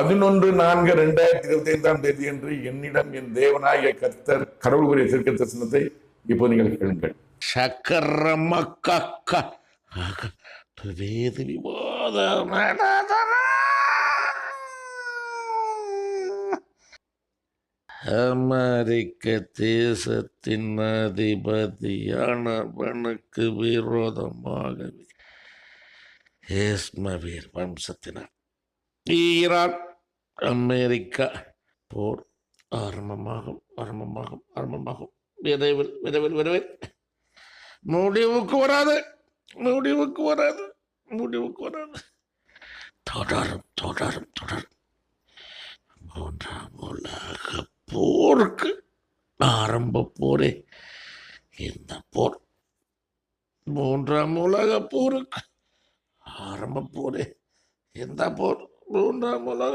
11/4/2025 அன்று என்னிடம் என் தேவனாகிய கர்த்தர் கடவுள் கூறிய தீர்க்க தரிசனத்தை இப்போ நீங்கள் கேளுங்கள். சக்கரமக்கக்க வேத விவாத அமெரிக்க தேசத்தின் அதிபதியானவனுக்கு விரோதமாகவே இஸ்மவேல் வம்சத்தினர் ஈரான் அமெரிக்கா போர் ஆரம்பமாகும் விரைவில் முடிவுக்கு வராது தொடரும் 3ஆம் உலக போருக்கு ஆரம்ப போரே இந்த போர். 3ஆம் உலக போருக்கு ஆரம்ப போரே இந்த போர். 3ஆம் உலக